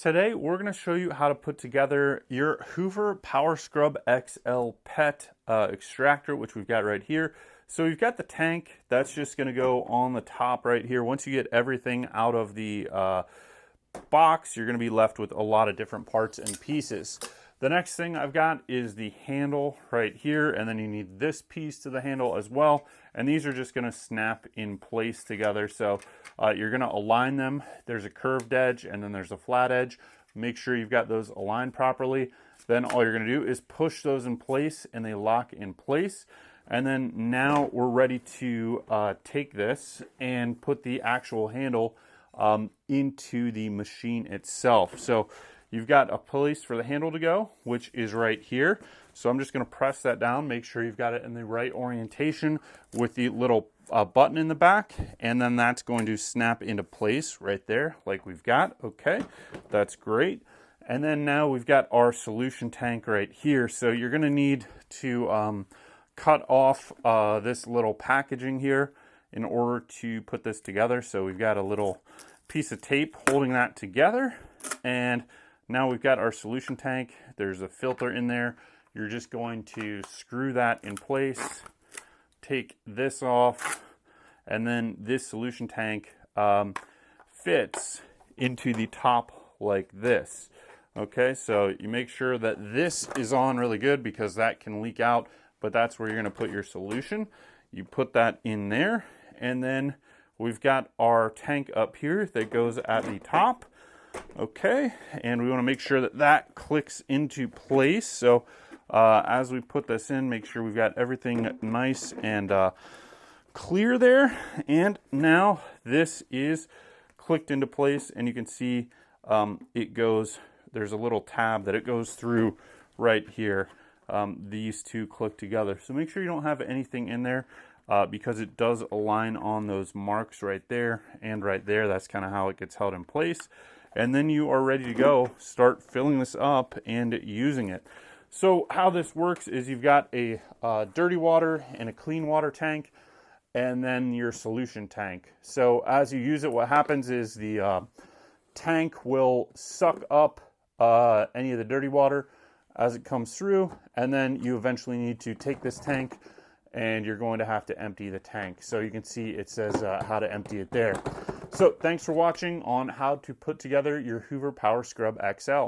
Today we're going to show you how to put together your Hoover Power Scrub XL PET extractor, which we've got right here. So we've got the tank that's just going to go on the top right here. Once you get everything out of the box, you're going to be left with a lot of different parts and pieces. The next thing I've got is the handle right here, and then you need this piece to the handle as well, and these are just going to snap in place together. So you're going to align them. There's a curved edge and then there's a flat edge. Make sure you've got those aligned properly. Then all you're going to do is push those in place and they lock in place. And then now we're ready to take this and put the actual handle into the machine itself. So you've got a place for the handle to go, which is right here. So I'm just going to press that down, make sure you've got it in the right orientation with the little button in the back, and then that's going to snap into place right there like we've got. Okay, that's great. And then now we've got our solution tank right here. So you're going to need to cut off this little packaging here in order to put this together. So we've got a little piece of tape holding that together, and now we've got our solution tank. There's a filter in there. You're just going to screw that in place, take this off, and then this solution tank fits into the top like this. Okay, so you make sure that this is on really good because that can leak out, but that's where you're going to put your solution. You put that in there, and then we've got our tank up here that goes at the top. Okay, and we want to make sure that that clicks into place. So as we put this in, make sure we've got everything nice and clear there. And now this is clicked into place, and you can see it goes, there's a little tab that it goes through right here. These two click together. So make sure you don't have anything in there because it does align on those marks right there and right there. That's kind of how it gets held in place. And then you are ready to go. Start filling this up and using it. So how this works is you've got a dirty water and a clean water tank, and then your solution tank. So as you use it, what happens is the tank will suck up any of the dirty water as it comes through, and then you eventually need to take this tank and you're going to have to empty the tank. So you can see it says how to empty it there. So thanks for watching on how to put together your Hoover Power Scrub XL.